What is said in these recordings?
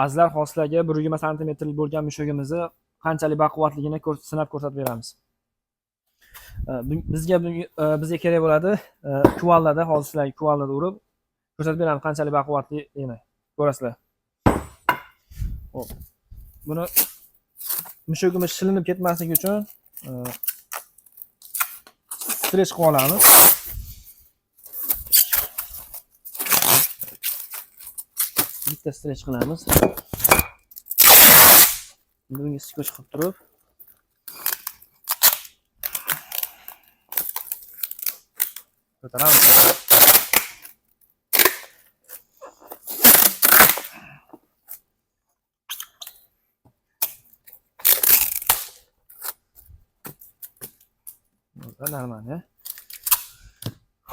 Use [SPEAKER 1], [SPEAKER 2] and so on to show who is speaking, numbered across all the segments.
[SPEAKER 1] azlar hosilagi 120 sm bo'lgan mushugimizni qanchalik baquvvatligini sinab ko'rsatib beramiz. Bizga kerak bo'ladi kuvallada, hozirgi kuvallada urib ko'rsatib beramiz qanchalik baquvvatligini ko'rasizlar. Xo'p. Buni mushugimiz shilinib ketmasligi uchun strech qilib olamiz. Bitta strech qilamiz. Bunga skotch qilib turib ko'taramiz. Normalnya.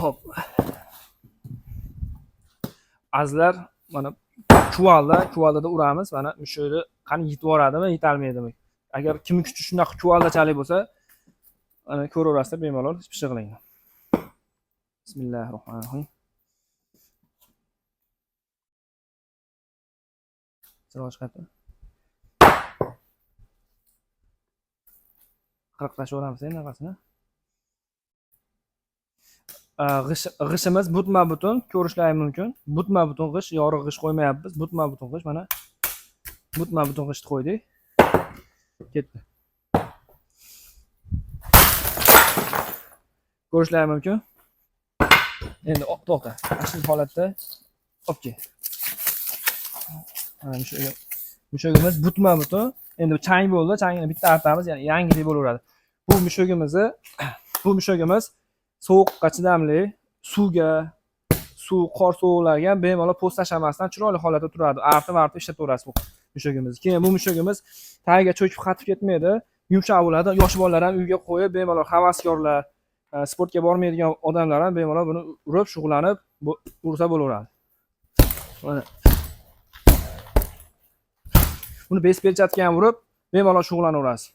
[SPEAKER 1] Hop. Azlar mana kuvallada uramiz. Mana mushugini qani yetib boradimi, yetolmaydimi? Agar kim kuchi shunaqa kuvallachalik bo'lsa, ana ko'raverasizlar bemalol ish qiling. Bismillahirrohmanirrohim. Chiroq chiqadi. 40 tashlaveramiz endi nafasini. G'ishimiz butma-butun ko'rishlari mumkin. Butma-butun g'ish, yorug' g'ish qo'ymayapmiz. Butma-butun g'ish, mana butma-butun g'ishni qo'ydik. Ketdi. Ko'rishlari mumkin. Endi to'xta. Ashli holatda olib kel. Mana mushugimiz butma-butun. Endi chang bo'ldi. Changini bitta artamiz, ya'ni yangidek bo'laveradi. Bu mushugimiz sovuqqa chidamli, suv, qor sovuqlarga bemalol po'st tashlamasdan chiroyli holatda turadi. Artib ishlataverasiz bu mushugimizni. Keyin bu mushugimiz tagiga cho'kib qatib ketmaydi, yumshoq bo'ladi. Yosh bolalar ham uyga qo'yib bemalol havaskorlar, sportga bormaydigan odamlar ham bemalol buni urib shug'ullanib ursa bo'laveradi. Mana buni besperchatga ham urib bemalol shug'ullanaverasiz.